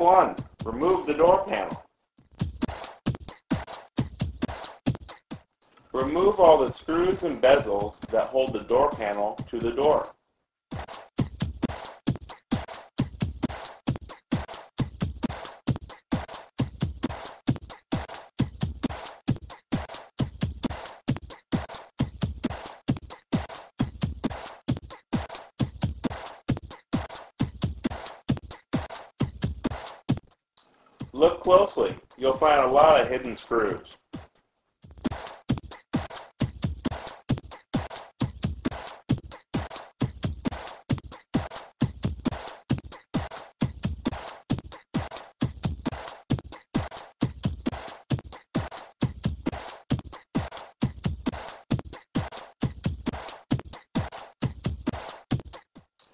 1. Remove the door panel. Remove all the screws and bezels that hold the door panel to the door. Look closely. You'll find a lot of hidden screws.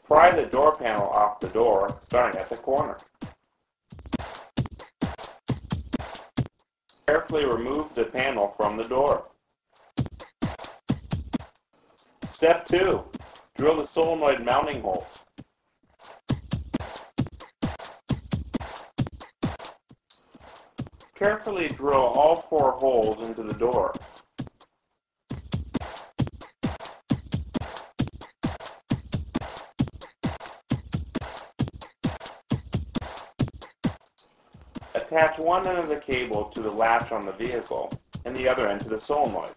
Pry the door panel off the door, starting at the corner. Carefully remove the panel from the door. Step 2. Drill the solenoid mounting holes. Carefully drill all 4 holes into the door. Attach one end of the cable to the latch on the vehicle and the other end to the solenoid,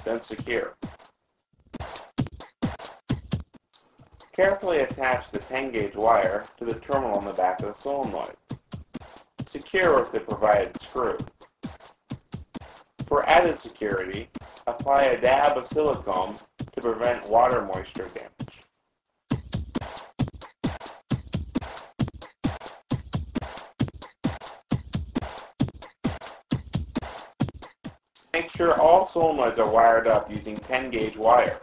then secure. Carefully attach the 10-gauge wire to the terminal on the back of the solenoid. Secure with the provided screw. For added security, apply a dab of silicone to prevent water moisture damage. Make sure all solenoids are wired up using 10-gauge wire.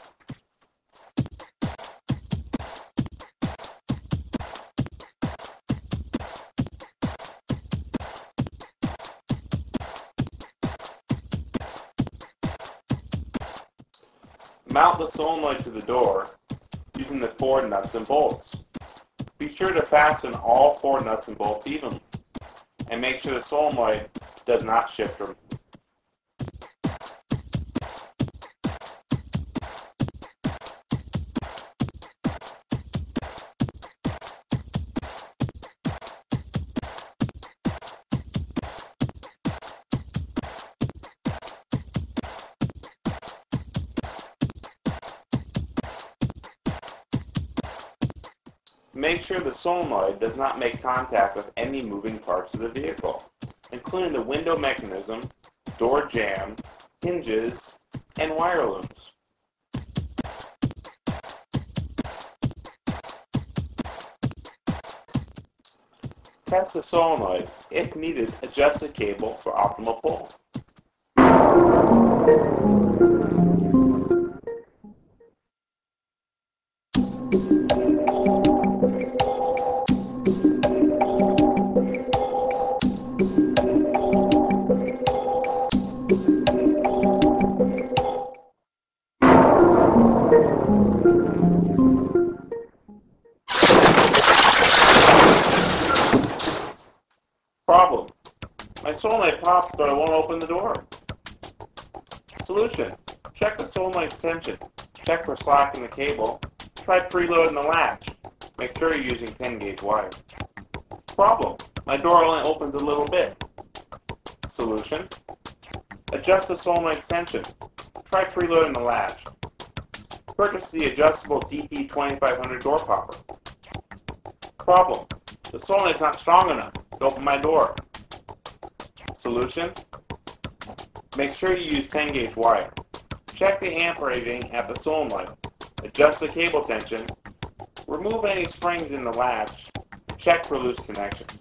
Mount the solenoid to the door using the 4 nuts and bolts. Be sure to fasten all 4 nuts and bolts evenly, and make sure the solenoid does not shift or move. Make sure the solenoid does not make contact with any moving parts of the vehicle, including the window mechanism, door jamb, hinges, and wire looms. Test the solenoid. If needed, adjust the cable for optimal pull. Problem: my solenoid pops, but I won't open the door. Solution: check the solenoid's tension. Check for slack in the cable. Try preloading the latch. Make sure you're using 10-gauge wire. Problem: my door only opens a little bit. Solution: adjust the solenoid's tension. Try preloading the latch. Purchase the adjustable DP 2500 door popper. Problem: the solenoid's not strong enough to open my door. Solution: make sure you use 10-gauge wire. Check the amp rating at the solenoid. Adjust the cable tension. Remove any springs in the latch. Check for loose connections.